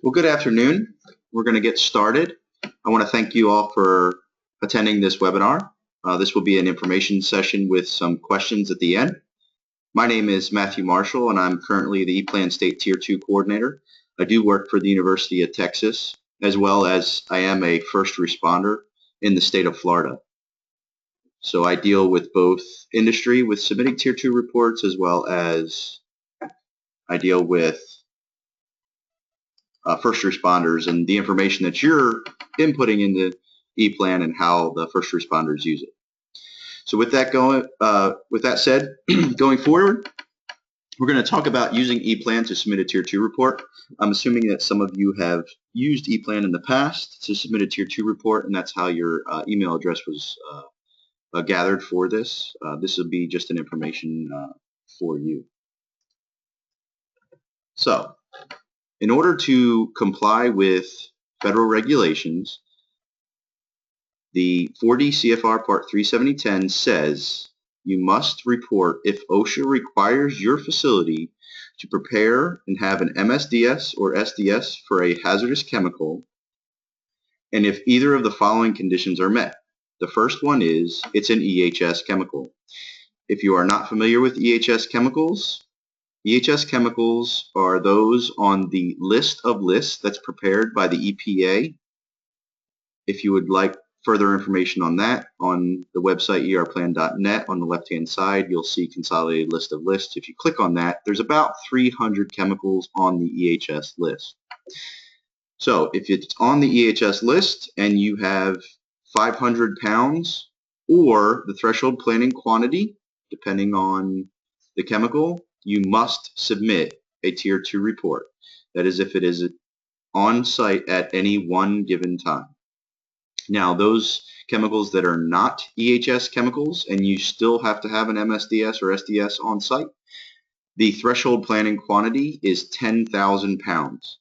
Well, good afternoon. We're going to get started. I want to thank you all for attending this webinar. This will be an information session with some questions at the end. My name is Matthew Marshall, and I'm currently the ePlan State Tier 2 Coordinator. I do work for the University of Texas, as well as I am a first responder in the state of Florida. So I deal with both industry with submitting Tier 2 reports, as well as I deal with first responders and the information that you're inputting into ePlan and how the first responders use it. So with that said, going forward, we're going to talk about using ePlan to submit a Tier 2 report. I'm assuming that some of you have used ePlan in the past to submit a Tier 2 report, and that's how your email address was gathered for this. This will be just an information for you. So, in order to comply with federal regulations, the 40 CFR Part 370.10 says you must report if OSHA requires your facility to prepare and have an MSDS or SDS for a hazardous chemical, and if either of the following conditions are met. The first one is it's an EHS chemical. If you are not familiar with EHS chemicals are those on the list of lists that's prepared by the EPA. If you would like further information on that, on the website erplan.net, on the left-hand side, you'll see consolidated list of lists. If you click on that, there's about 300 chemicals on the EHS list. So if it's on the EHS list and you have 500 pounds or the threshold planning quantity, depending on the chemical, you must submit a Tier 2 report. That is if it is on site at any one given time. Now, those chemicals that are not EHS chemicals and you still have to have an MSDS or SDS on site, the threshold planning quantity is 10,000 pounds.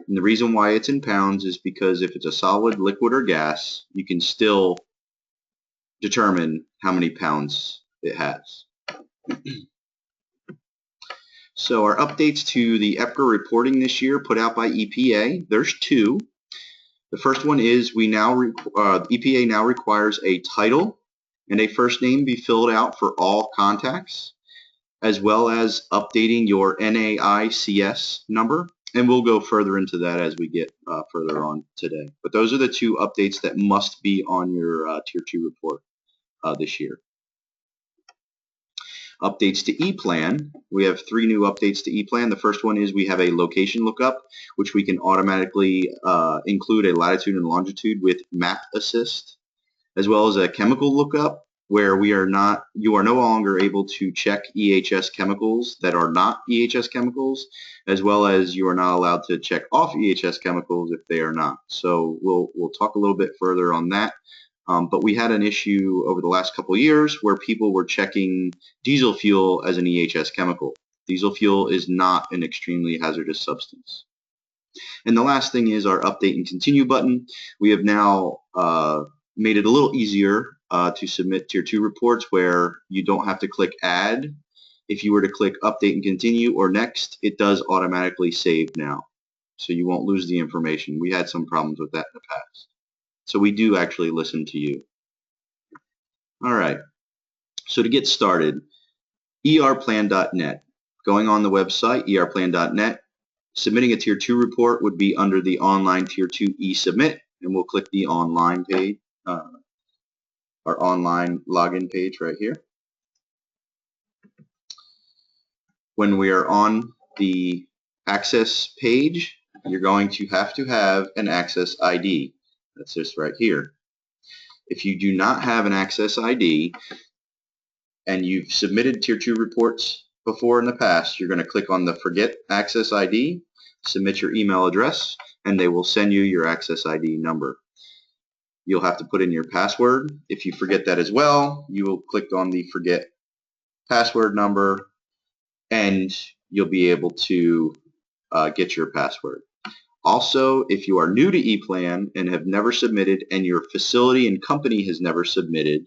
And the reason why it's in pounds is because if it's a solid, liquid, or gas, you can still determine how many pounds it has. So our updates to the EPCR reporting this year put out by EPA, there's two. The first one is EPA now requires a title and a first name be filled out for all contacts, as well as updating your NAICS number. And we'll go further into that as we get further on today. But those are the two updates that must be on your Tier 2 report this year. Updates to ePlan. We have 3 new updates to ePlan. The first one is we have a location lookup, which we can automatically include a latitude and longitude with Map Assist, as well as a chemical lookup, where you are no longer able to check EHS chemicals that are not EHS chemicals, as well as you are not allowed to check off EHS chemicals if they are not. So we'll talk a little bit further on that. But we had an issue over the last couple of years where people were checking diesel fuel as an EHS chemical. Diesel fuel is not an extremely hazardous substance. And the last thing is our update and continue button. We have now made it a little easier to submit Tier 2 reports where you don't have to click add. If you were to click update and continue or next, it does automatically save now. So you won't lose the information. We had some problems with that in the past. So we do actually listen to you. All right. So to get started, erplan.net. Going on the website, erplan.net, submitting a Tier 2 report would be under the online Tier 2 eSubmit, and we'll click the online page, our online login page right here. When we are on the access page, you're going to have an access ID. That's this right here. If you do not have an access ID and you've submitted Tier 2 reports before in the past, you're going to click on the Forget Access ID, submit your email address, and they will send you your access ID number. You'll have to put in your password. If you forget that as well, you will click on the Forget Password number, and you'll be able to get your password. Also, if you are new to ePlan and have never submitted and your facility and company has never submitted,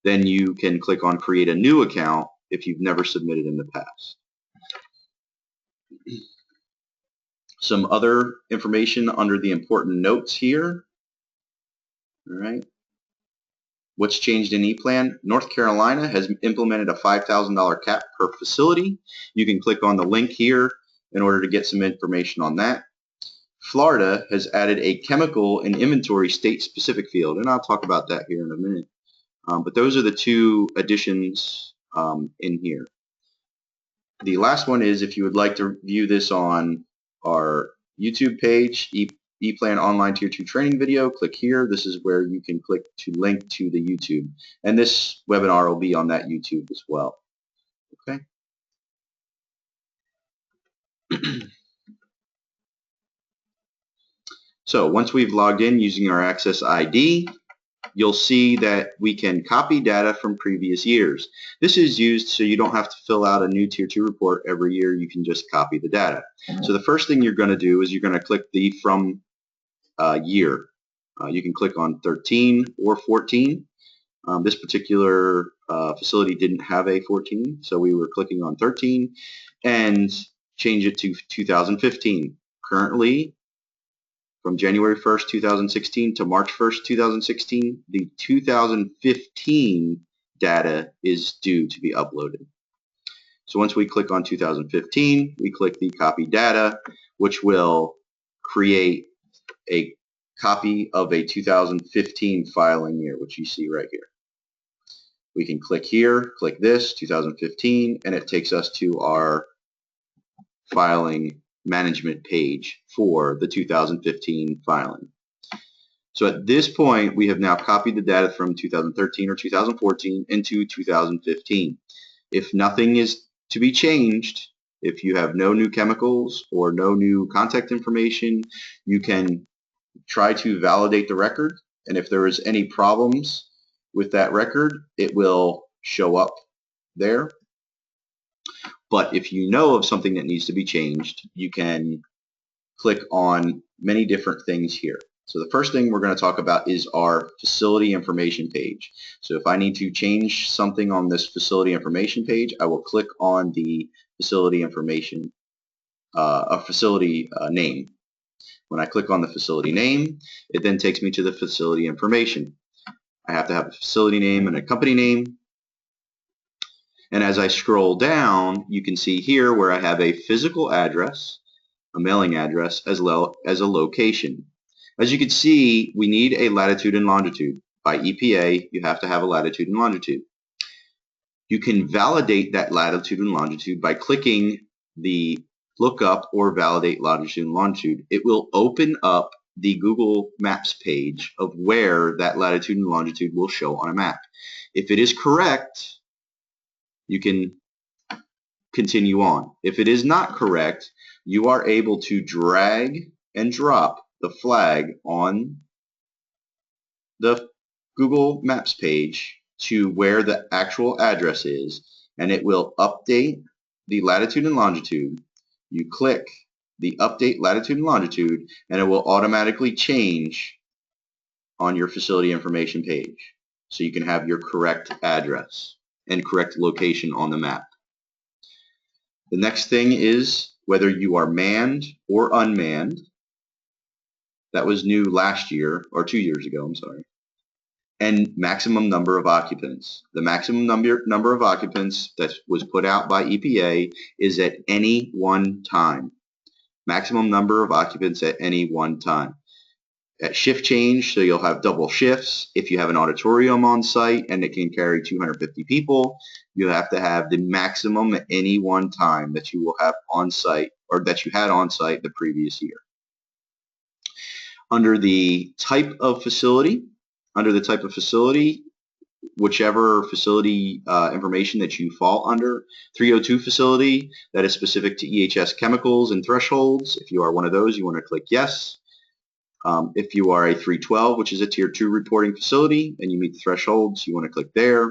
then you can click on Create a New Account if you've never submitted in the past. Some other information under the important notes here. All right. What's changed in ePlan? North Carolina has implemented a $5,000 cap per facility. You can click on the link here in order to get some information on that. Florida has added a chemical and inventory state-specific field, and I'll talk about that here in a minute. But those are the two additions in here. The last one is if you would like to view this on our YouTube page, ePlan Online Tier 2 training video, click here. This is where you can click to link to the YouTube. And this webinar will be on that YouTube as well. Okay. So once we've logged in using our Access ID, you'll see that we can copy data from previous years. This is used so you don't have to fill out a new Tier 2 report every year. You can just copy the data. So the first thing you're going to do is you're going to click the From Year. You can click on 13 or 14. This particular facility didn't have a 14, so we were clicking on 13 and change it to 2015. Currently, from January 1st, 2016 to March 1st, 2016, the 2015 data is due to be uploaded. So once we click on 2015, we click the Copy Data, which will create a copy of a 2015 filing year, which you see right here. We can click here, click this, 2015, and it takes us to our filing management page for the 2015 filing. So at this point, we have now copied the data from 2013 or 2014 into 2015. If nothing is to be changed, if you have no new chemicals or no new contact information, you can try to validate the record, and if there is any problems with that record, it will show up there. But if you know of something that needs to be changed, you can click on many different things here. So the first thing we're going to talk about is our facility information page. So if I need to change something on this facility information page, I will click on the facility information, name. When I click on the facility name, it then takes me to the facility information. I have to have a facility name and a company name. And as I scroll down, you can see here where I have a physical address, a mailing address, as well as a location. As you can see, we need a latitude and longitude. By EPA, you have to have a latitude and longitude. You can validate that latitude and longitude by clicking the Look Up or Validate Latitude and Longitude. It will open up the Google Maps page of where that latitude and longitude will show on a map. If it is correct, you can continue on. If it is not correct, you are able to drag and drop the flag on the Google Maps page to where the actual address is, and it will update the latitude and longitude. You click the Update Latitude and Longitude, and it will automatically change on your facility information page, so you can have your correct address and correct location on the map. The next thing is whether you are manned or unmanned. That was new last year, or 2 years ago, I'm sorry. And maximum number of occupants. The maximum number of occupants that was put out by EPA is at any one time. Maximum number of occupants at any one time. At shift change, so you'll have double shifts. If you have an auditorium on site and it can carry 250 people, you have to have the maximum at any one time that you will have on site, or that you had on site the previous year. Under the type of facility, whichever facility information that you fall under, 302 facility, that is specific to EHS chemicals and thresholds. If you are one of those, you want to click yes. If you are a 312, which is a Tier 2 reporting facility, and you meet the thresholds, you want to click there.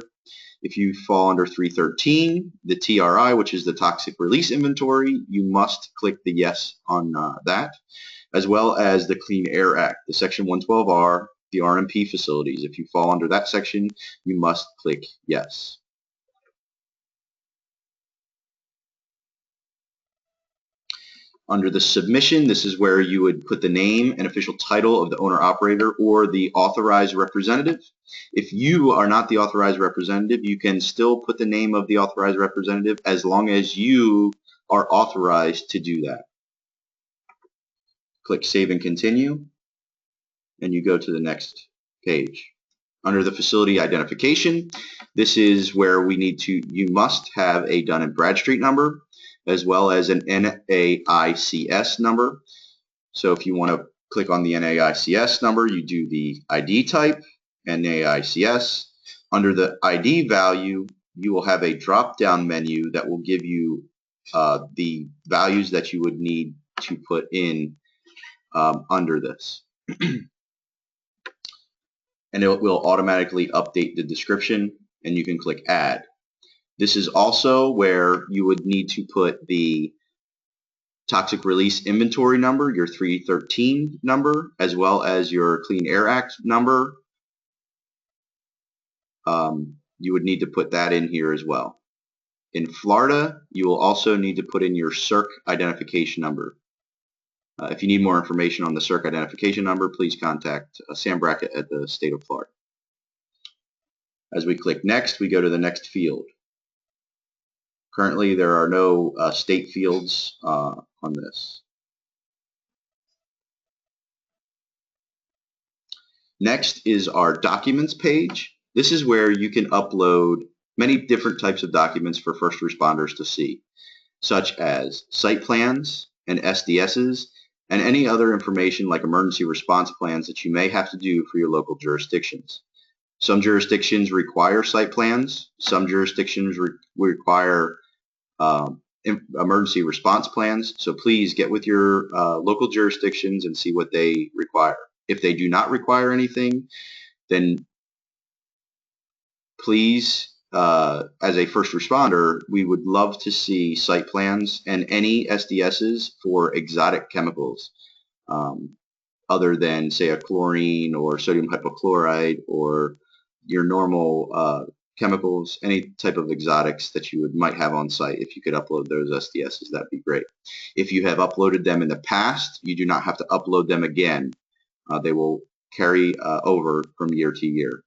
If you fall under 313, the TRI, which is the Toxic Release Inventory, you must click the yes on that, as well as the Clean Air Act, the Section 112R, the RMP facilities. If you fall under that section, you must click yes. Under the submission, this is where you would put the name and official title of the owner-operator or the authorized representative. If you are not the authorized representative, you can still put the name of the authorized representative as long as you are authorized to do that. Click Save and Continue, and you go to the next page. Under the facility identification, this is where you must have a Dun & Bradstreet number as well as an NAICS number. So if you want to click on the NAICS number, you do the ID type, NAICS. Under the ID value, you will have a drop-down menu that will give you the values that you would need to put in under this. And it will automatically update the description, and you can click Add. This is also where you would need to put the Toxic Release Inventory number, your 313 number, as well as your Clean Air Act number. You would need to put that in here as well. In Florida, you will also need to put in your CERC identification number. If you need more information on the CERC identification number, please contact Sam Brackett at the State of Florida. As we click Next, we go to the next field. Currently, there are no state fields on this. Next is our Documents page. This is where you can upload many different types of documents for first responders to see, such as site plans and SDSs, and any other information like emergency response plans that you may have to do for your local jurisdictions. Some jurisdictions require site plans. Some jurisdictions require emergency response plans. So please get with your local jurisdictions and see what they require. If they do not require anything, then please, as a first responder, we would love to see site plans and any SDSs for exotic chemicals other than, say, a chlorine or sodium hypochlorite or your normal chemicals, any type of exotics that you might have on site. If you could upload those SDSs, that'd be great. If you have uploaded them in the past, you do not have to upload them again. They will carry over from year to year.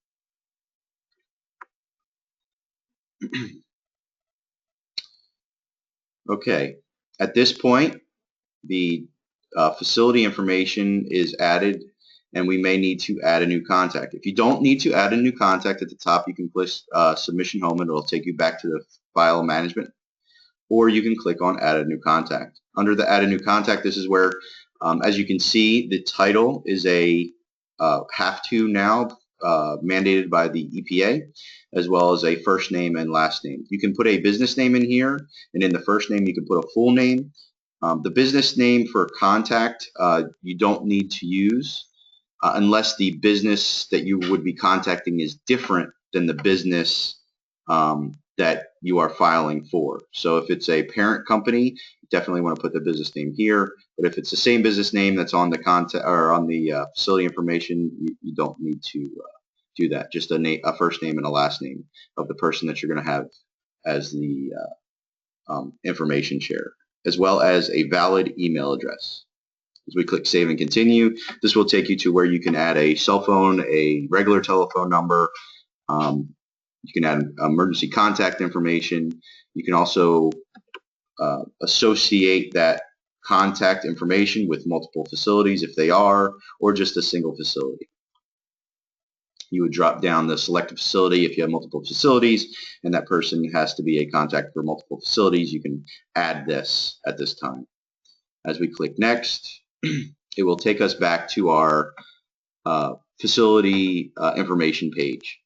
Okay, at this point, the facility information is added, and we may need to add a new contact. If you don't need to add a new contact, at the top you can click Submission Home, and it'll take you back to the file management, or you can click on Add a New Contact. Under the Add a New Contact, this is where, as you can see, the title is a have to now mandated by the EPA, as well as a first name and last name. You can put a business name in here, and in the first name you can put a full name. The business name for contact you don't need to use unless the business that you would be contacting is different than the business that you are filing for. So if it's a parent company, you definitely want to put the business name here. But if it's the same business name that's on the contact or on the facility information, you don't need to do that. Just a first name and a last name of the person that you're going to have as the information share, as well as a valid email address. As we click Save and Continue, this will take you to where you can add a cell phone, a regular telephone number. You can add emergency contact information. You can also associate that contact information with multiple facilities if they are, or just a single facility. You would drop down the select facility if you have multiple facilities, and that person has to be a contact for multiple facilities. You can add this at this time. As we click Next, it will take us back to our facility information page.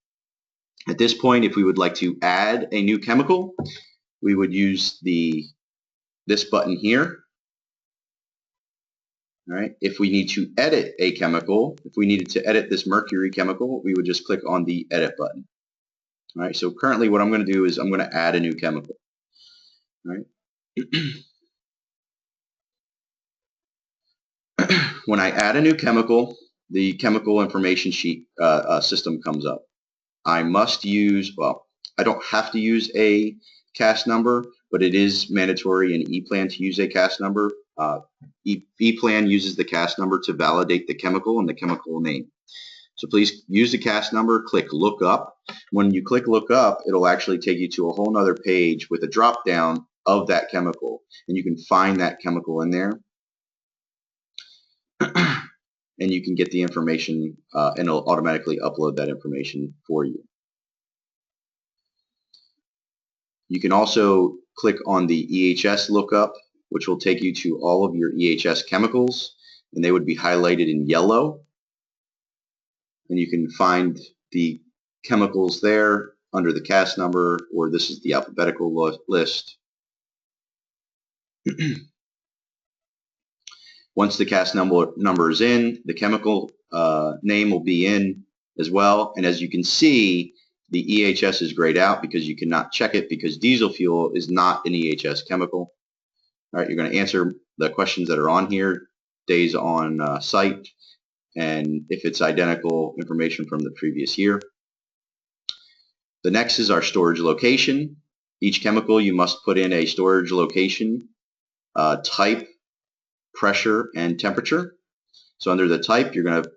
At this point, if we would like to add a new chemical, we would use this button here. All right. If we need to edit a chemical, if we needed to edit this mercury chemical, we would just click on the Edit button. All right. So currently, what I'm going to do is I'm going to add a new chemical. All right. When I add a new chemical, the chemical information sheet system comes up. I must use, well, I don't have to use a CAS number, but it is mandatory in ePlan to use a CAS number. ePlan uses the CAS number to validate the chemical and the chemical name. So please use the CAS number, click look up. When you click look up, it'll actually take you to a whole nother page with a drop down of that chemical, and you can find that chemical in there. And you can get the information and it'll automatically upload that information for you. You can also click on the EHS lookup, which will take you to all of your EHS chemicals, and they would be highlighted in yellow. And you can find the chemicals there under the CAS number, or this is the alphabetical list. Once the CAS number is in, the chemical name will be in as well. And as you can see, the EHS is grayed out because you cannot check it because diesel fuel is not an EHS chemical. All right, you're going to answer the questions that are on here, days on site, and if it's identical information from the previous year. The next is our storage location. Each chemical you must put in a storage location, type, pressure, and temperature. So under the type, you're going to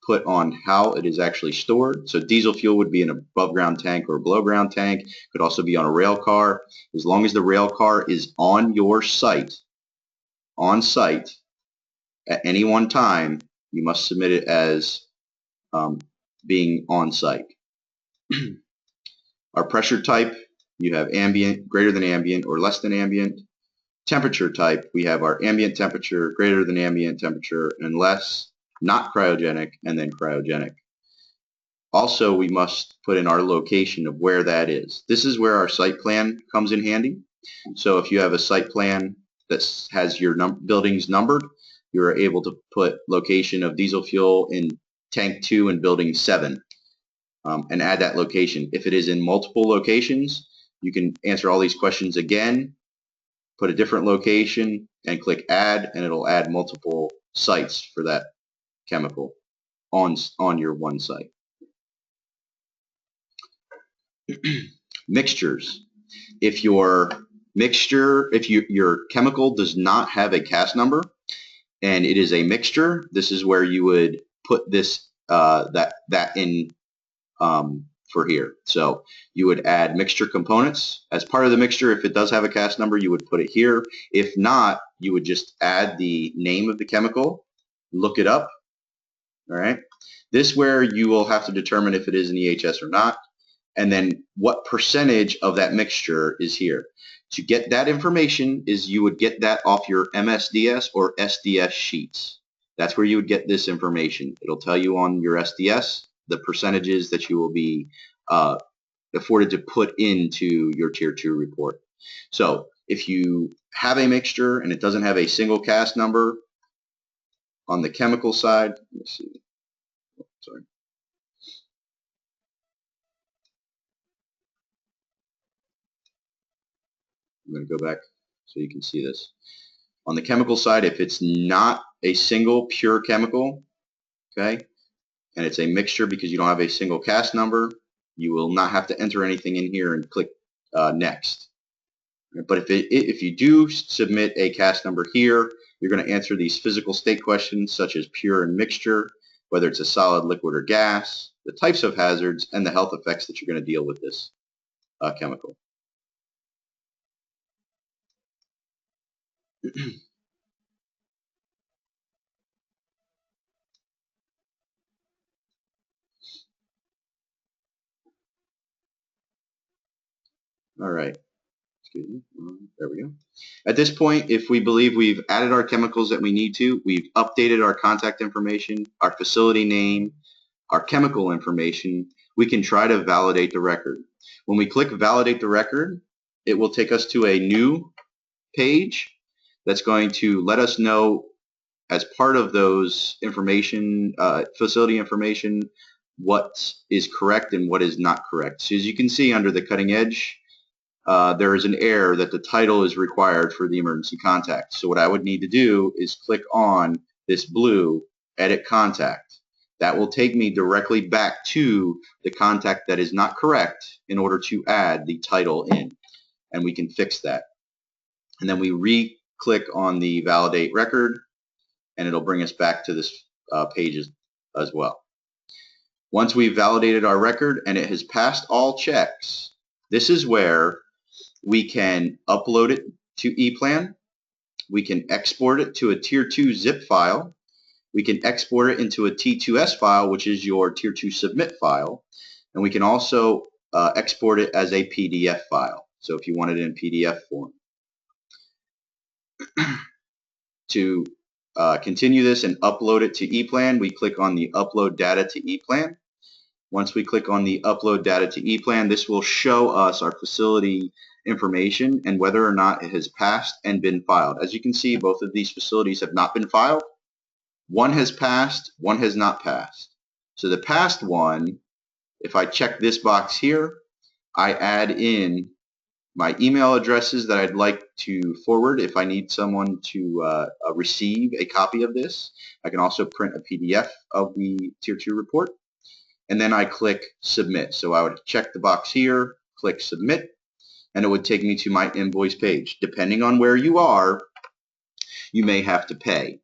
put on how it is actually stored. So diesel fuel would be in an above ground tank or a below ground tank. It could also be on a rail car. As long as the rail car is on your site, at any one time, you must submit it as being on site. Our pressure type, you have ambient, greater than ambient, or less than ambient. Temperature type, we have our ambient temperature, greater than ambient temperature, and less, not cryogenic, and then cryogenic. Also, we must put in our location of where that is. This is where our site plan comes in handy. So if you have a site plan that has your buildings numbered, you're able to put location of diesel fuel in tank 2 and building 7 and add that location. If it is in multiple locations, you can answer all these questions again, put a different location, and click add, and it'll add multiple sites for that chemical on your one site. Mixtures. If your chemical does not have a CAS number and it is a mixture, this is where you would put this that in for here. So you would add mixture components as part of the mixture. If it does have a CAS number, you would put it here. If not, you would just add the name of the chemical, look it up. All right. This where you will have to determine if it is an EHS or not, and then what percentage of that mixture is here. To get that information is you would get that off your MSDS or SDS sheets. That's where you would get this information. It'll tell you on your SDS the percentages that you will be afforded to put into your Tier 2 report. So if you have a mixture and it doesn't have a single CAS number on the chemical side, let's see. Sorry. I'm going to go back so you can see this. On the chemical side, if it's not a single pure chemical, okay, and it's a mixture because you don't have a single CAS number, you will not have to enter anything in here and click next. But if you do submit a CAS number here, you're going to answer these physical state questions such as pure and mixture, whether it's a solid, liquid, or gas, the types of hazards, and the health effects that you're going to deal with this chemical. All right. Excuse me. There we go. At this point, if we believe we've added our chemicals that we need to, we've updated our contact information, our facility name, our chemical information, we can try to validate the record. When we click validate the record, it will take us to a new page that's going to let us know as part of those information, facility information, what is correct and what is not correct. So as you can see under the cutting edge, there is an error that the title is required for the emergency contact. So what I would need to do is click on this blue edit contact. That will take me directly back to the contact that is not correct in order to add the title in, and we can fix that. And then we click on the validate record, and it'll bring us back to this page as well. Once we've validated our record and it has passed all checks, this is where we can upload it to ePlan. We can export it to a Tier 2 zip file. We can export it into a T2S file, which is your Tier 2 submit file. And we can also export it as a PDF file. So if you want it in PDF form. To continue this and upload it to ePlan, we click on the Upload Data to ePlan. Once we click on the Upload Data to ePlan, this will show us our facility information and whether or not it has passed and been filed. As you can see, both of these facilities have not been filed. One has passed, one has not passed. So the passed one, if I check this box here, I add in my email addresses that I'd like to forward if I need someone to receive a copy of this. I can also print a PDF of the Tier 2 report. And then I click Submit. So I would check the box here, click Submit, and it would take me to my invoice page. Depending on where you are, you may have to pay.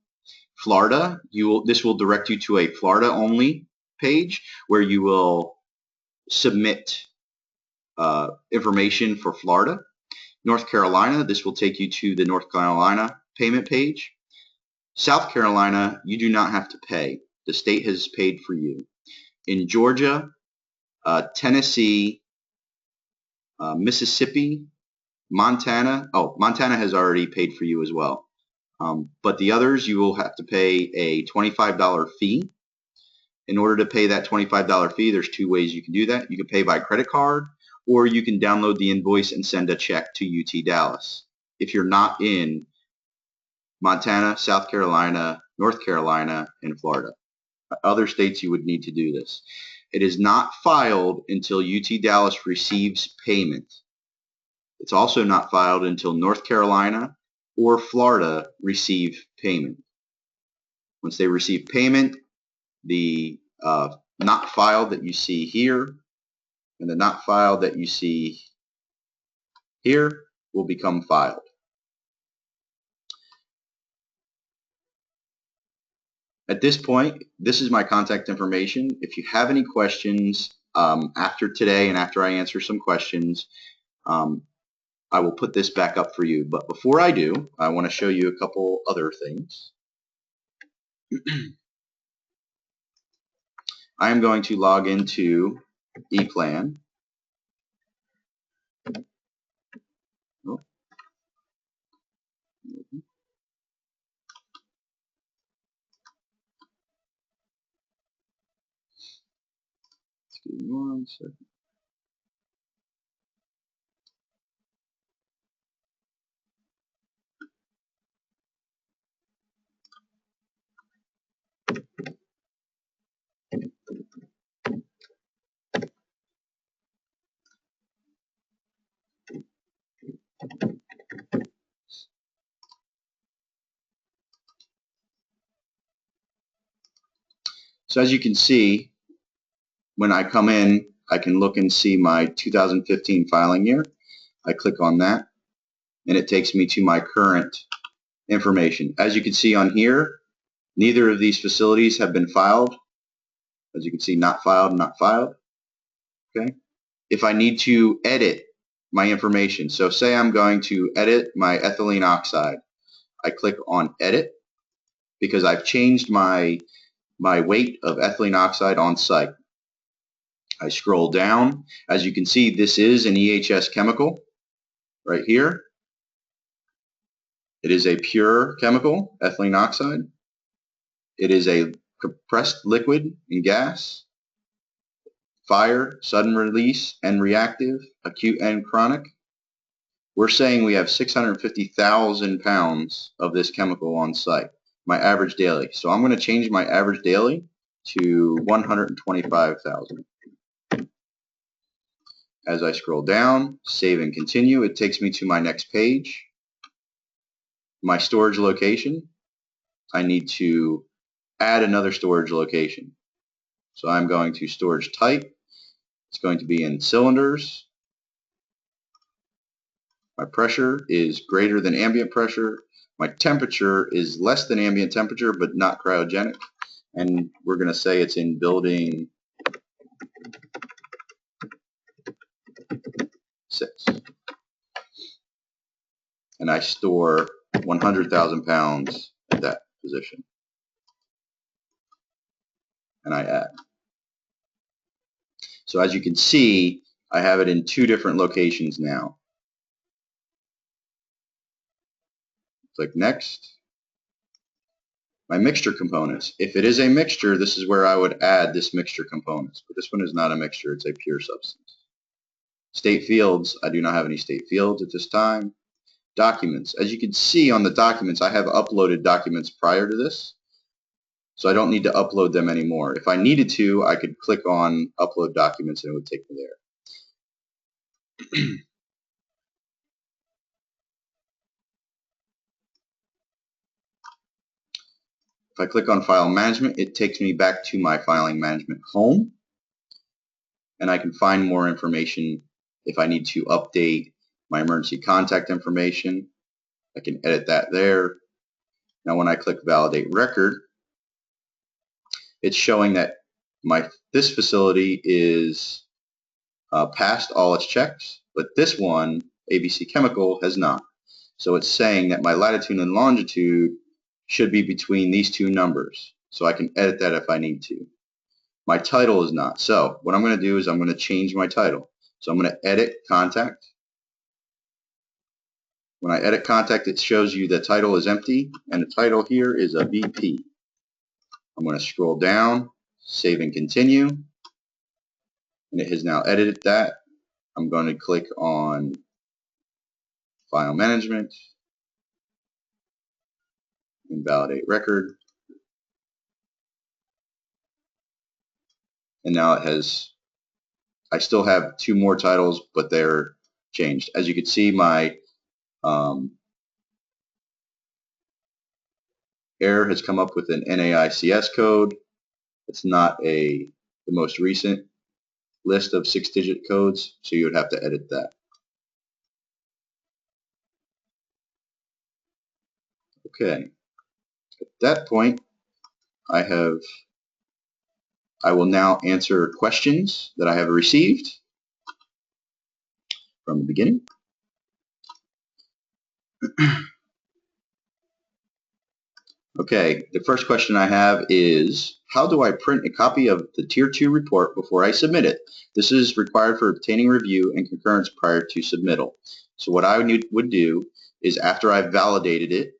Florida, this will direct you to a Florida-only page where you will submit information for Florida. North Carolina, this will take you to the North Carolina payment page. South Carolina, you do not have to pay. The state has paid for you. In Georgia, Tennessee, Mississippi, Montana, Montana has already paid for you as well. But the others, you will have to pay a $25 fee. In order to pay that $25 fee, there's two ways you can do that. You can pay by credit card, or you can download the invoice and send a check to UT Dallas. If you're not in Montana, South Carolina, North Carolina, and Florida. Other states you would need to do this. It is not filed until UT Dallas receives payment. It's also not filed until North Carolina or Florida receive payment. Once they receive payment, the not filed that you see here and the not filed that you see here will become filed. At this point, this is my contact information. If you have any questions after today and after I answer some questions, I will put this back up for you. But before I do, I want to show you a couple other things. I am going to log into ePlan. Oh. Excuse me 1 second. So as you can see, when I come in, I can look and see my 2015 filing year. I click on that, and it takes me to my current information. As you can see on here, neither of these facilities have been filed. As you can see, not filed, not filed. Okay. If I need to edit my information, so say I'm going to edit my ethylene oxide, I click on Edit because I've changed my weight of ethylene oxide on site. I scroll down. As you can see, this is an EHS chemical right here. It is a pure chemical, ethylene oxide. It is a compressed liquid and gas, fire, sudden release, and reactive, acute and chronic. We're saying we have 650,000 pounds of this chemical on site, my average daily. So I'm going to change my average daily to 125,000. As I scroll down, save and continue, it takes me to my next page. My storage location. I need to add another storage location. So I'm going to storage type. It's going to be in cylinders. My pressure is greater than ambient pressure. My temperature is less than ambient temperature, but not cryogenic. And we're going to say it's in building 6. And I store 100,000 pounds at that position. And I add. So as you can see, I have it in 2 different locations now. Click Next. My mixture components. If it is a mixture, this is where I would add this mixture components. But this one is not a mixture, it's a pure substance. State fields, I do not have any state fields at this time. Documents. As you can see on the documents, I have uploaded documents prior to this. So I don't need to upload them anymore. If I needed to, I could click on Upload Documents and it would take me there. If I click on File Management, it takes me back to my Filing Management home. And I can find more information if I need to update my emergency contact information. I can edit that there. Now when I click Validate Record, it's showing that this facility is passed all its checks, but this one, ABC Chemical, has not. So it's saying that my latitude and longitude should be between these 2 numbers. So I can edit that if I need to. My title is not. So what I'm going to do is I'm going to change my title. So I'm going to edit contact. When I edit contact, it shows you the title is empty, and the title here is a VP. I'm going to scroll down, save and continue, and it has now edited that. I'm going to click on File Management and Validate Record. And now it has, I still have 2 more titles, but they're changed. As you can see, my error has come up with an NAICS code. It's not the most recent list of 6-digit codes, so you would have to edit that. Okay. At that point, I will now answer questions that I have received from the beginning. Okay, the first question I have is, how do I print a copy of the Tier 2 report before I submit it? This is required for obtaining review and concurrence prior to submittal. So what I would do is, after I've validated it,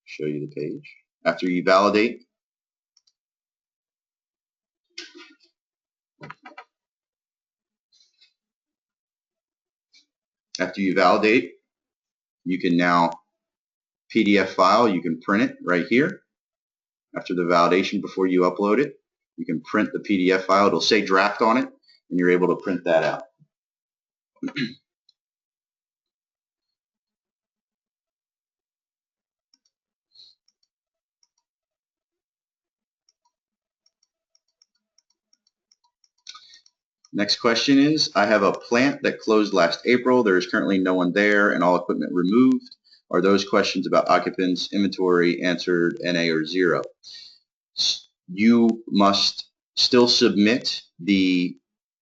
show you the page. After you validate, you can now PDF file, you can print it right here. After the validation, before you upload it, you can print the PDF file. It'll say draft on it, and you're able to print that out. Next question is, I have a plant that closed last April. There is currently no one there and all equipment removed. Are those questions about occupants, inventory answered NA or 0? You must still submit the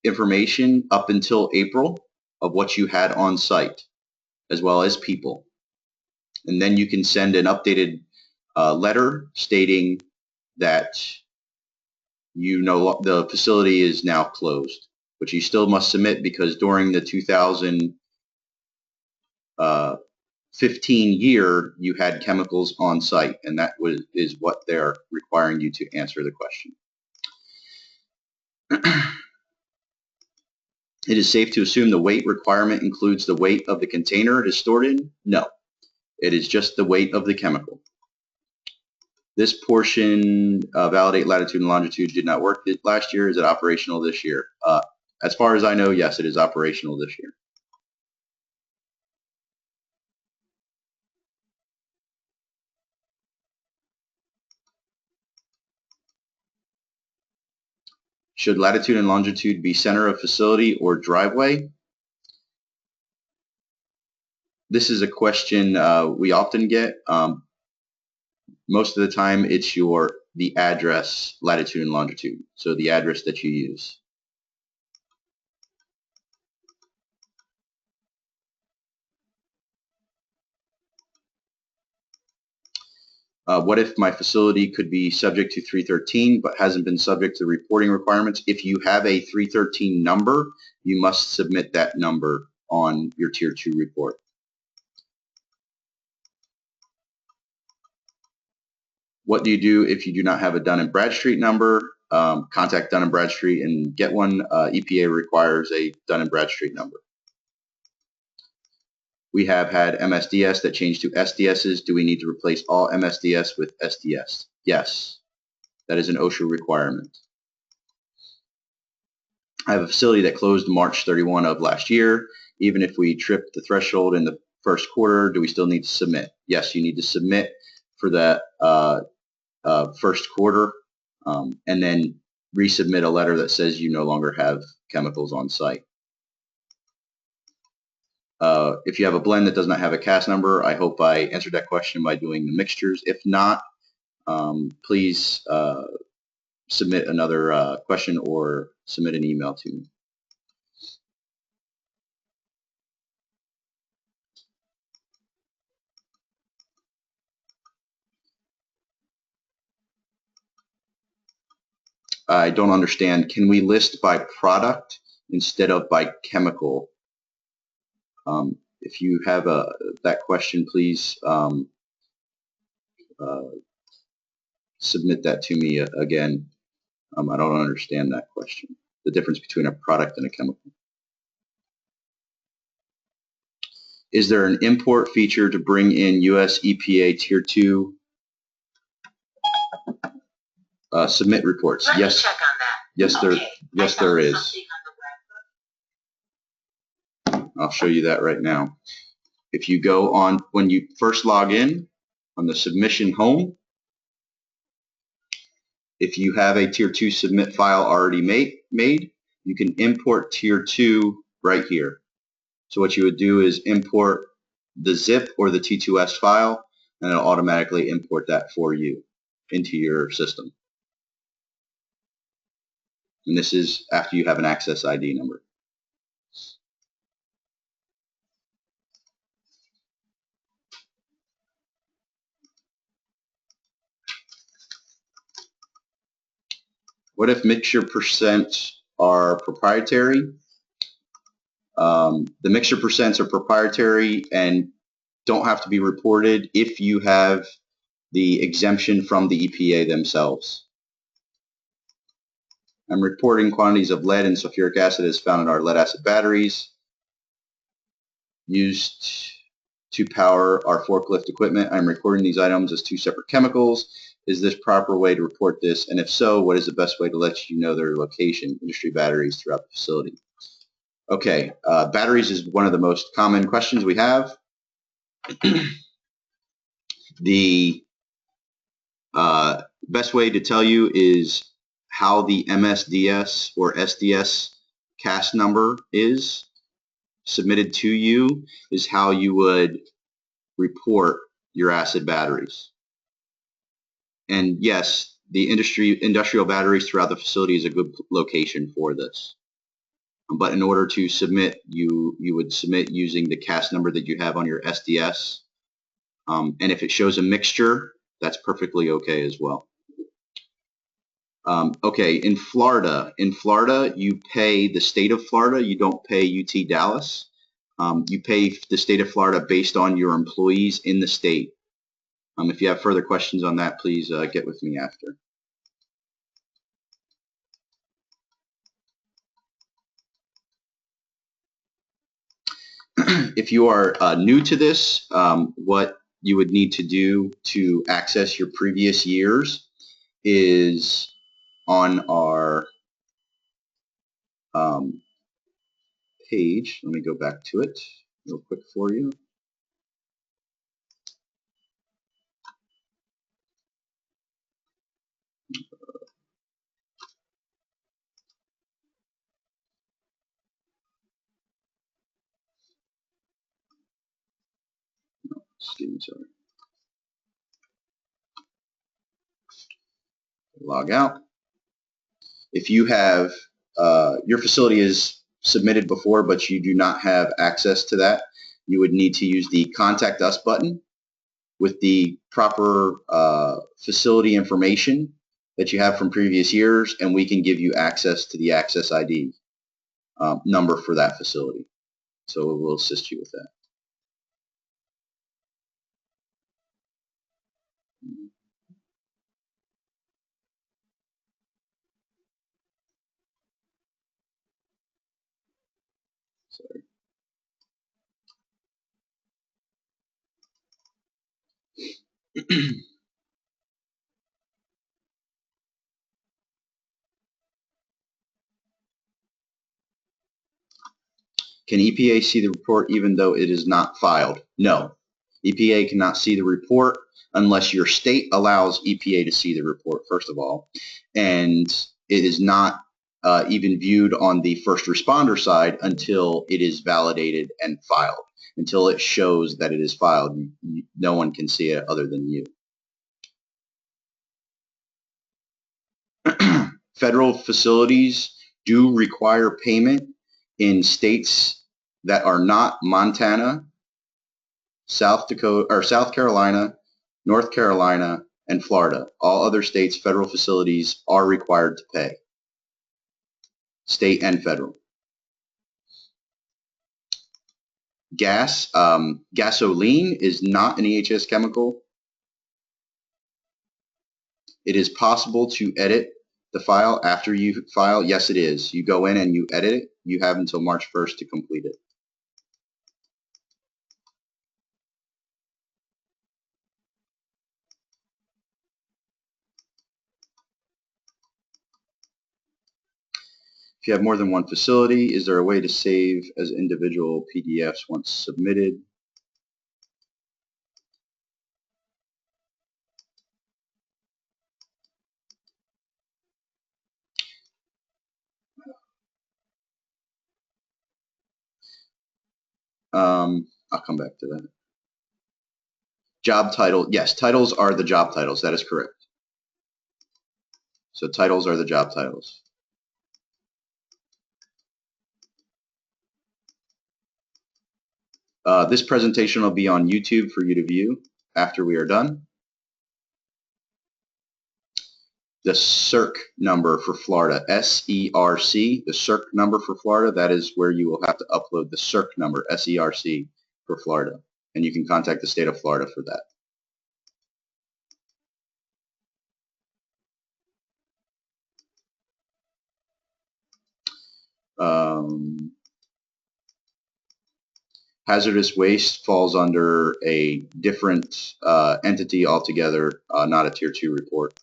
information up until April of what you had on site, as well as people. And then you can send an updated letter stating that the facility is now closed. But you still must submit, because during the 2015 year, you had chemicals on site, and that is what they're requiring you to answer the question. It is safe to assume the weight requirement includes the weight of the container it is stored in? No. It is just the weight of the chemical. This portion, validate latitude and longitude, did not work last year. Is it operational this year? As far as I know, yes, it is operational this year. Should latitude and longitude be center of facility or driveway? This is a question we often get. Most of the time it's the address, latitude and longitude, so the address that you use. What if my facility could be subject to 313 but hasn't been subject to reporting requirements? If you have a 313 number, you must submit that number on your Tier 2 report. What do you do if you do not have a Dun & Bradstreet number? Contact Dun & Bradstreet and get one. EPA requires a Dun & Bradstreet number. We have had MSDS that changed to SDSs. Do we need to replace all MSDS with SDS? Yes, that is an OSHA requirement. I have a facility that closed March 31 of last year. Even if we trip the threshold in the first quarter, do we still need to submit? Yes, you need to submit for that first quarter, and then resubmit a letter that says you no longer have chemicals on site. If you have a blend that does not have a CAS number, I hope I answered that question by doing the mixtures. If not, please submit another question or submit an email to me. I don't understand. Can we list by product instead of by chemical? If you have that question, please submit that to me again. I don't understand that question. The difference between a product and a chemical. Is there an import feature to bring in US EPA Tier 2 submit reports? Let yes. me check on that. Yes, Okay. yes, there is. I'll show you that right now. If you go on, when you first log in on the submission home, if you have a Tier 2 submit file already made, you can import Tier 2 right here. So what you would do is import the zip or the T2S file, and it'll automatically import that for you into your system. And this is after you have an access ID number. What if mixture percents are proprietary? The mixture percents are proprietary and don't have to be reported if you have the exemption from the EPA themselves. I'm reporting quantities of lead and sulfuric acid as found in our lead acid batteries used to power our forklift equipment. I'm recording these items as 2 separate chemicals. Is this proper way to report this? And if so, what is the best way to let you know their location? Industry batteries throughout the facility. Okay, batteries is one of the most common questions we have. The best way to tell you is how the MSDS or SDS CAS number is submitted to you is how you would report your acid batteries. And yes, the industrial batteries throughout the facility is a good location for this. But in order to submit, you would submit using the CAS number that you have on your SDS. And if it shows a mixture, that's perfectly okay as well. Okay, in Florida, you pay the state of Florida. You don't pay UT Dallas. You pay the state of Florida based on your employees in the state. If you have further questions on that, please get with me after. If you are new to this, what you would need to do to access your previous years is on our page. Let me go back to it real quick for you. Students are log out. If you have your facility is submitted before, but you do not have access to that, you would need to use the Contact Us button with the proper facility information that you have from previous years, and we can give you access to the Access ID number for that facility. So we'll assist you with that. Sorry. Can EPA see the report even though it is not filed? No. EPA cannot see the report unless your state allows EPA to see the report, first of all. And it is not even viewed on the first responder side until it is validated and filed. Until it shows that it is filed, no one can see it other than you. Federal facilities do require payment in states that are not Montana, South Dakota, or South Carolina, North Carolina, and Florida. All other states' federal facilities are required to pay, state and federal. Gas, gasoline is not an EHS chemical. It is possible to edit the file after you file. Yes, it is. You go in and you edit it. You have until March 1st to complete it. If you have more than one facility, is there a way to save as individual PDFs once submitted? I'll come back to that. Job title, yes, titles are the job titles. That is correct. So titles are the job titles. This presentation will be on YouTube for you to view after we are done. The CERC number for Florida, SERC, the CERC number for Florida, that is where you will have to upload the CERC number, SERC, for Florida. And you can contact the state of Florida for that. Hazardous waste falls under a different entity altogether, not a Tier 2 report.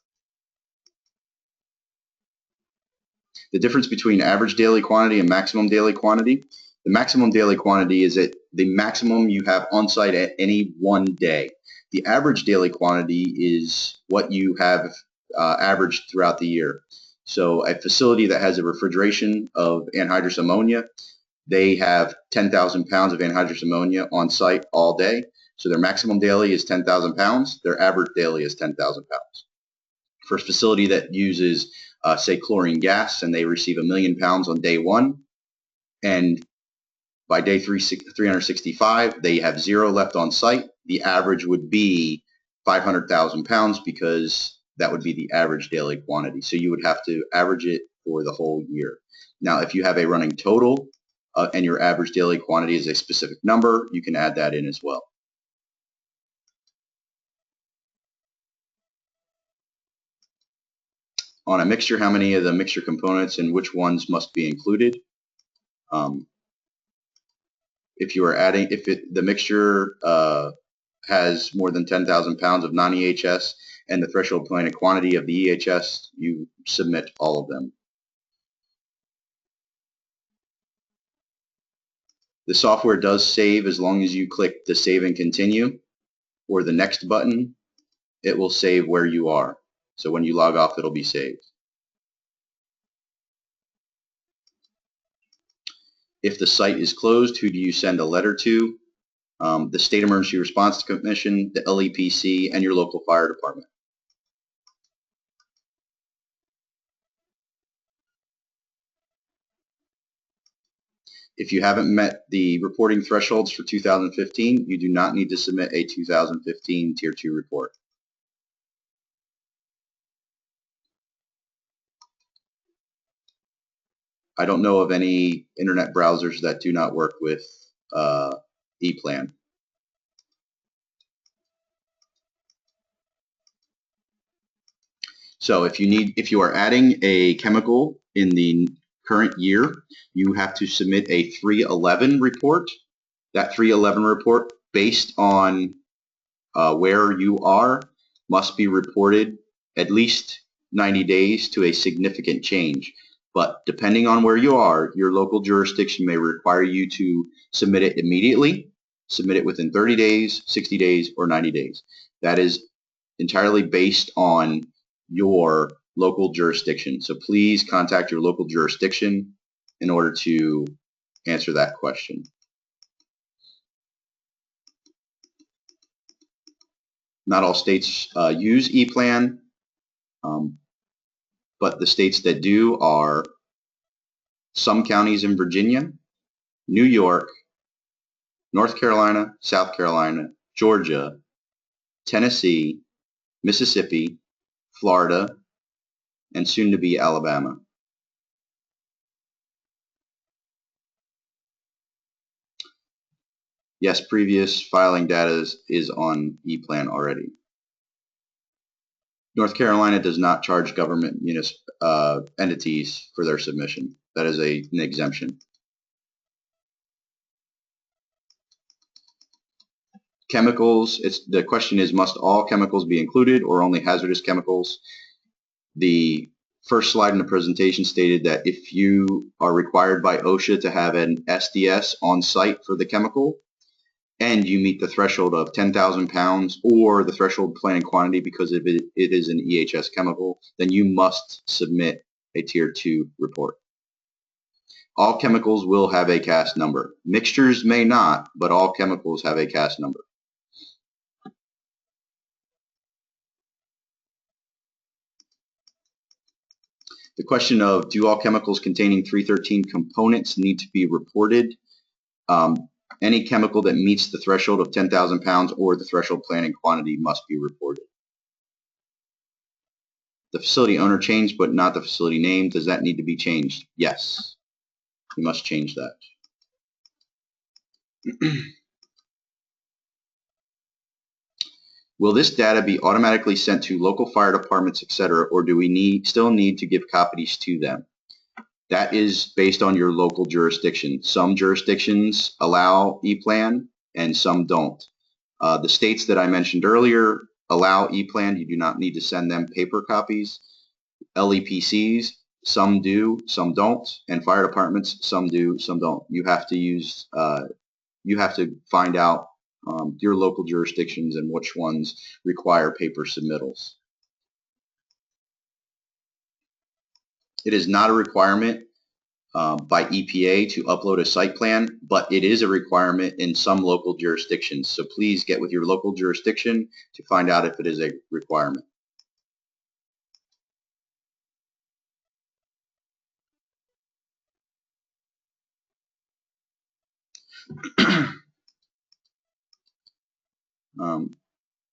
The difference between average daily quantity and maximum daily quantity. The maximum daily quantity is at the maximum you have on site at any one day. The average daily quantity is what you have averaged throughout the year. So a facility that has a refrigeration of anhydrous ammonia, they have 10,000 pounds of anhydrous ammonia on site all day. So their maximum daily is 10,000 pounds. Their average daily is 10,000 pounds. For a facility that uses, say, chlorine gas, and they receive 1,000,000 pounds on day one, and by day 365, they have 0 left on site, the average would be 500,000 pounds because that would be the average daily quantity. So you would have to average it for the whole year. Now, if you have a running total and your average daily quantity is a specific number, you can add that in as well. On a mixture, how many of the mixture components and which ones must be included? If you are adding, the mixture has more than 10,000 pounds of non-EHS and the threshold planted quantity of the EHS, you submit all of them. The software does save as long as you click the save and continue or the next button. It will save where you are. So when you log off, it'll be saved. If the site is closed, who do you send a letter to? the State Emergency Response Commission, the LEPC, and your local fire department. If you haven't met the reporting thresholds for 2015, you do not need to submit a 2015 Tier 2 report. I don't know of any internet browsers that do not work with ePlan. So if you are adding a chemical in the current year, you have to submit a 311 report. That 311 report, based on where you are, must be reported at least 90 days to a significant change. But depending on where you are, your local jurisdiction may require you to submit it immediately, submit it within 30 days, 60 days, or 90 days. That is entirely based on your local jurisdiction. So please contact your local jurisdiction in order to answer that question. Not all states use ePlan, but the states that do are some counties in Virginia, New York, North Carolina, South Carolina, Georgia, Tennessee, Mississippi, Florida, and soon to be Alabama. Yes, previous filing data is on ePlan already. North Carolina does not charge government entities for their submission. That is an exemption. Chemicals, the question is, must all chemicals be included or only hazardous chemicals? The first slide in the presentation stated that if you are required by OSHA to have an SDS on site for the chemical, and you meet the threshold of 10,000 pounds or the threshold planning quantity because it is an EHS chemical, then you must submit a Tier 2 report. All chemicals will have a CAS number. Mixtures may not, but all chemicals have a CAS number. The question of, do all chemicals containing 313 components need to be reported? Any chemical that meets the threshold of 10,000 pounds or the threshold planning quantity must be reported. The facility owner changed, but not the facility name. Does that need to be changed? Yes. You must change that. Will this data be automatically sent to local fire departments, etc., or do we still need to give copies to them? That is based on your local jurisdiction. Some jurisdictions allow ePlan and some don't. The states that I mentioned earlier allow ePlan. You do not need to send them paper copies. LEPCs, some do, some don't, and fire departments, some do, some don't. You have to find out your local jurisdictions and which ones require paper submittals. It is not a requirement by EPA to upload a site plan, but it is a requirement in some local jurisdictions. So please get with your local jurisdiction to find out if it is a requirement.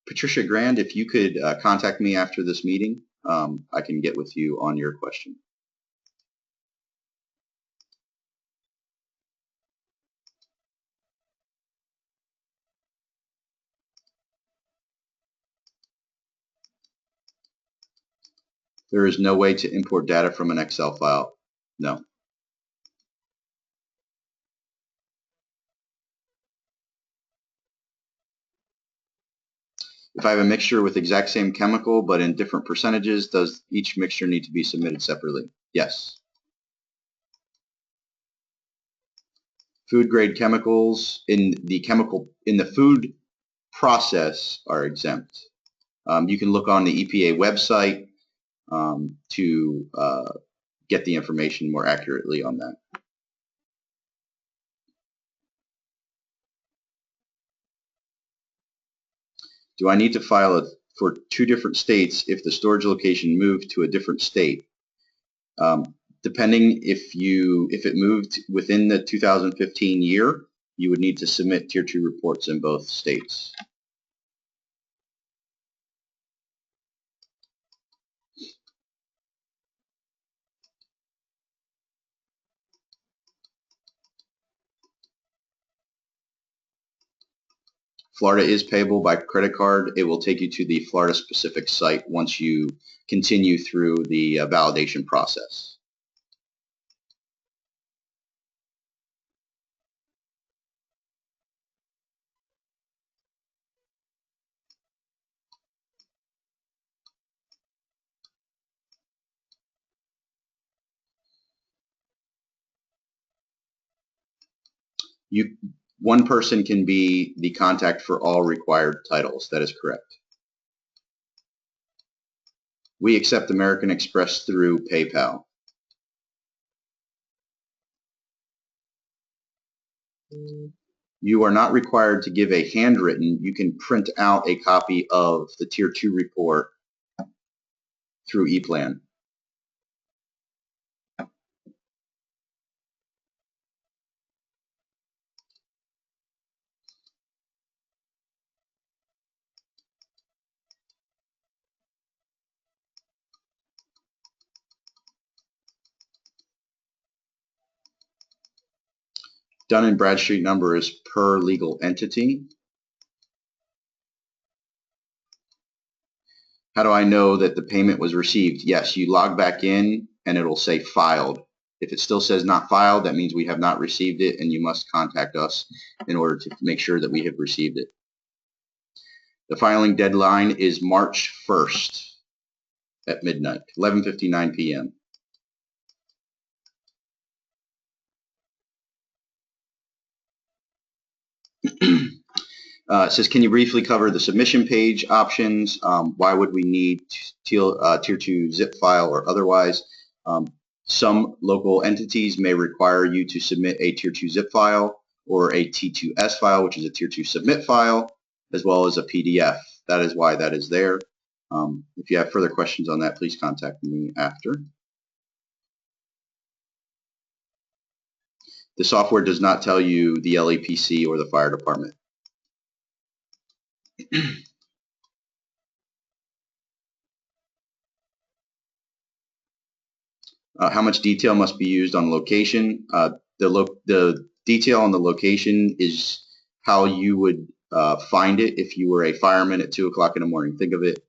Patricia Grand, if you could contact me after this meeting, I can get with you on your question. There is no way to import data from an Excel file. No. If I have a mixture with exact same chemical but in different percentages, does each mixture need to be submitted separately? Yes. Food grade chemicals in the food process are exempt. You can look on the EPA website to get the information more accurately on that. Do I need to file it for 2 different states if the storage location moved to a different state? Depending if it moved within the 2015 year, you would need to submit Tier 2 reports in both states. Florida is payable by credit card. It will take you to the Florida specific site once you continue through the validation process. One person can be the contact for all required titles. That is correct. We accept American Express through PayPal. You are not required to give a handwritten. You can print out a copy of the Tier 2 report through ePlan. Dun & Bradstreet number is per legal entity. How do I know that the payment was received? Yes, you log back in and it'll say filed. If it still says not filed, that means we have not received it, and you must contact us in order to make sure that we have received it. The filing deadline is March 1st at midnight, 11:59 p.m. It says, can you briefly cover the submission page options? Why would we need Tier 2 zip file or otherwise? Some local entities may require you to submit a Tier 2 zip file or a T2S file, which is a Tier 2 submit file, as well as a PDF. That is why that is there. If you have further questions on that, please contact me after. The software does not tell you the LEPC or the fire department. How much detail must be used on location? The detail on the location is how you would find it if you were a fireman at 2 o'clock in the morning. Think of it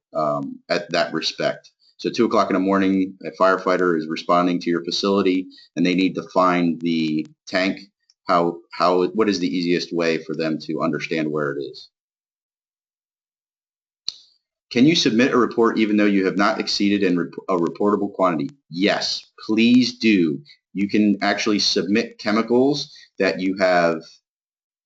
at that respect. So 2 o'clock in the morning, a firefighter is responding to your facility and they need to find the tank. What is the easiest way for them to understand where it is? Can you submit a report even though you have not exceeded a reportable quantity? Yes, please do. You can actually submit chemicals that you have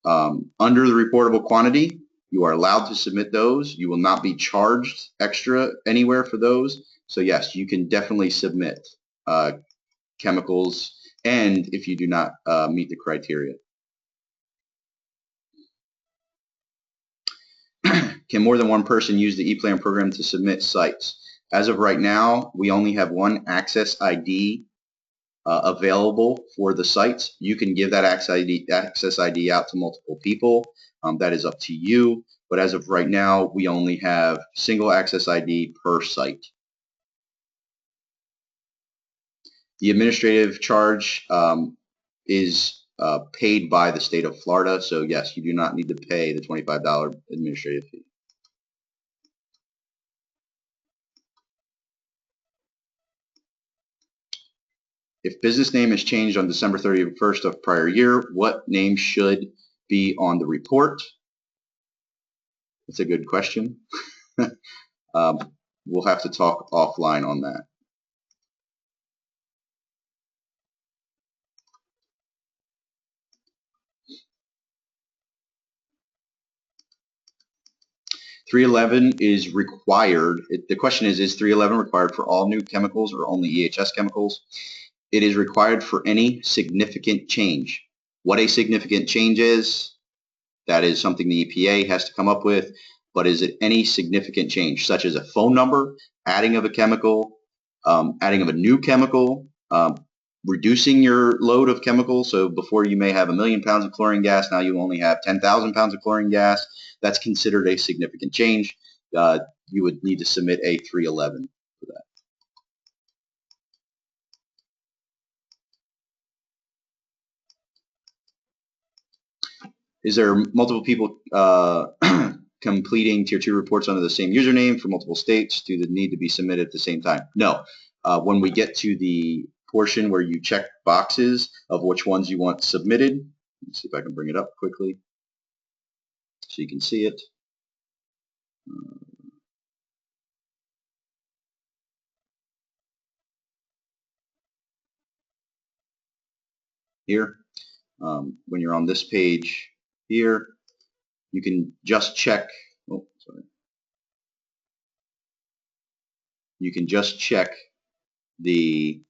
under the reportable quantity. You are allowed to submit those. You will not be charged extra anywhere for those. So yes, you can definitely submit chemicals, and if you do not meet the criteria. Can more than one person use the ePlan program to submit sites? As of right now, we only have one access ID available for the sites. You can give that access ID out to multiple people. That is up to you. But as of right now, we only have single access ID per site. The administrative charge is paid by the state of Florida. So yes, you do not need to pay the $25 administrative fee. If business name is changed on December 31st of prior year, what name should be on the report? That's a good question. We'll have to talk offline on that. .311 is required. The question is 311 required for all new chemicals or only EHS chemicals? It is required for any significant change. What a significant change is, that is something the EPA has to come up with. but is it any significant change, such as a phone number, adding of a chemical, adding of a new chemical, reducing your load of chemicals. So before you may have 1,000,000 pounds of chlorine gas, now you only have 10,000 pounds of chlorine gas. That's considered a significant change. You would need to submit a 311 for that. Is there multiple people completing Tier 2 reports under the same username for multiple states? Do they need to be submitted at the same time? No. When we get to the portion where you check boxes of which ones you want submitted, let's see if I can bring it up quickly so you can see it. Here, when you're on this page here, you can just check, oh, sorry. You can just check the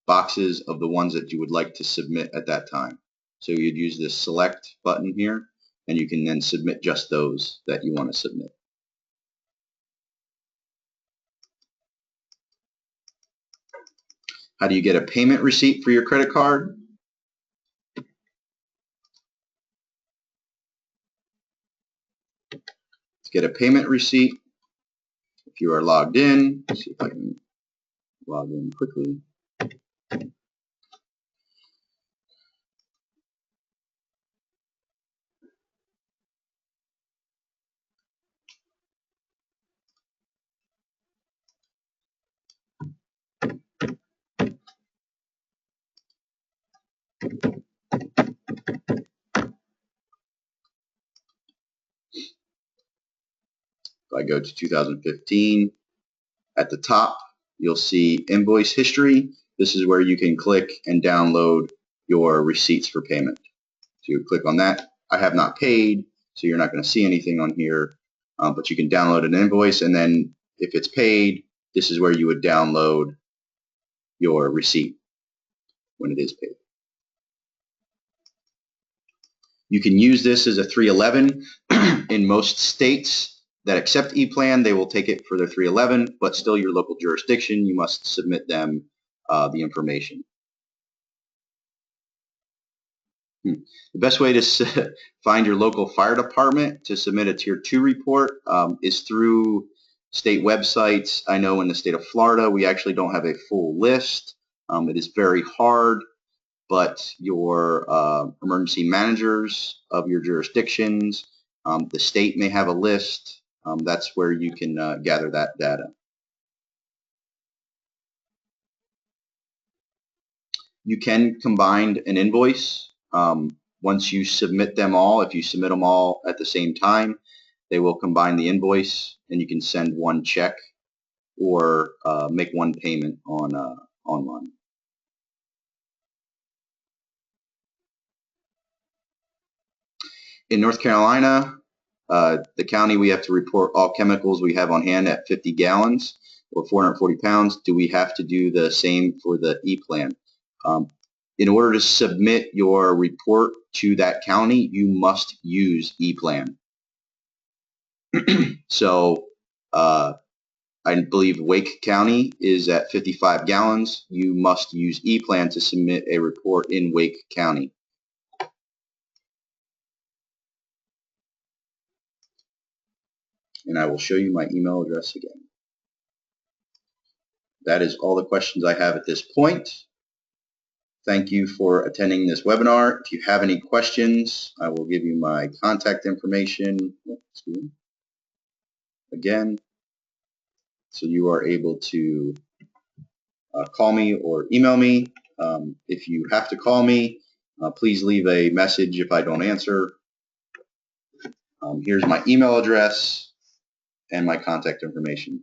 boxes of the ones that you would like to submit at that time. So you'd use this select button here, and you can then submit just those that you want to submit. How do you get a payment receipt for your credit card? To get a payment receipt, if you are logged in, let's see if I can log in quickly. If I go to 2015, at the top, you'll see invoice history. This is where you can click and download your receipts for payment. So you click on that. I have not paid, so you're not going to see anything on here, but you can download an invoice, and then if it's paid, this is where you would download your receipt when it is paid. You can use this as a 311. In most states that accept ePlan, they will take it for their 311, but still your local jurisdiction, you must submit them the information. The best way to find your local fire department to submit a Tier 2 report is through state websites. I know in the state of Florida, we actually don't have a full list. It is very hard, but your emergency managers of your jurisdictions, the state may have a list. That's where you can gather that data. You can combine an invoice. Once you submit them all, if you submit them all at the same time, they will combine the invoice and you can send one check or make one payment on online. In North Carolina, the county, we have to report all chemicals we have on hand at 50 gallons or 440 pounds. Do we have to do the same for the ePlan? In order to submit your report to that county, you must use ePlan. So I believe Wake County is at 55 gallons. You must use ePlan to submit a report in Wake County. And I will show you my email address again. That is all the questions I have at this point. Thank you for attending this webinar. If you have any questions, I will give you my contact information again, so you are able to call me or email me. If you have to call me, please leave a message if I don't answer. Here's my email address and my contact information.